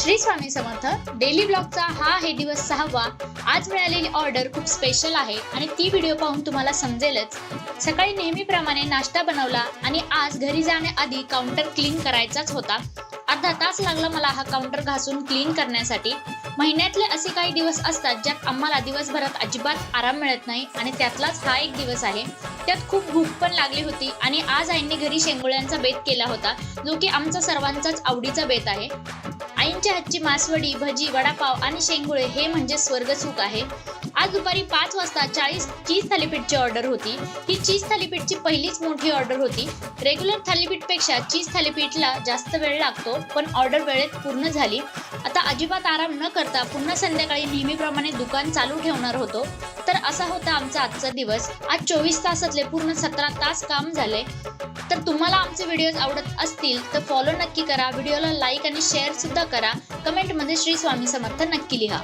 Shri Swami Samarth. Daily ब्लॉगचा हा आहे दिवस 6वा। आज मिळालेली ऑर्डर खूप स्पेशल आहे आणि ती व्हिडिओ पाहून तुम्हाला समजेलच। सकाळी नेहमीप्रमाणे नाश्ता बनवला आणि आज घरी जाण्याआधी काउंटर क्लीन करायचाच होता। अर्धा तास लागला मला हा काउंटर घासून क्लीन करण्यासाठी। महिन्यातले असे काही दिवस असतात ज्यात आम्हाला दिवसभरात अजिबात आराम मिळत नाही आणि त्यातलाच हा एक दिवस आहे। त्यात खूप भूक पण लागली होती आणि आज आईंनी घरी शेंगोळ्यांचा बेत केला होता, जो की आमचा सर्वांचाच आवडीचा बेत आहे। आईंच्या हातची मासवडी, भजी, वडापाव आणि शेंगोळे हे म्हणजे स्वर्गसुख आहे। आज दुपारी 5 वाजता 40 चीज थालीपीठची ऑर्डर होती। ही चीज थालीपीठची पहिलीच मोठी ऑर्डर होती। रेग्युलर थालीपीठपेक्षा चीज थालीपीठला जास्त वेळ लागतो, पण ऑर्डर वेळेत पूर्ण झाली। आता अजिबात आराम न करता पुन्हा संध्याकाळी नेहमीप्रमाणे दुकान चालू ठेवणार होतो। तर असा होता आमचा आजचा दिवस। आज 24 तासातले पूर्ण 17 तास काम झाले। तर तुम्हाला आमचे व्हिडिओज आवडत असतील तर फॉलो नक्की करा, व्हिडिओला लाईक आणि शेअर सुद्धा करा। कमेंटमध्ये श्री स्वामी समर्थ नक्की लिहा।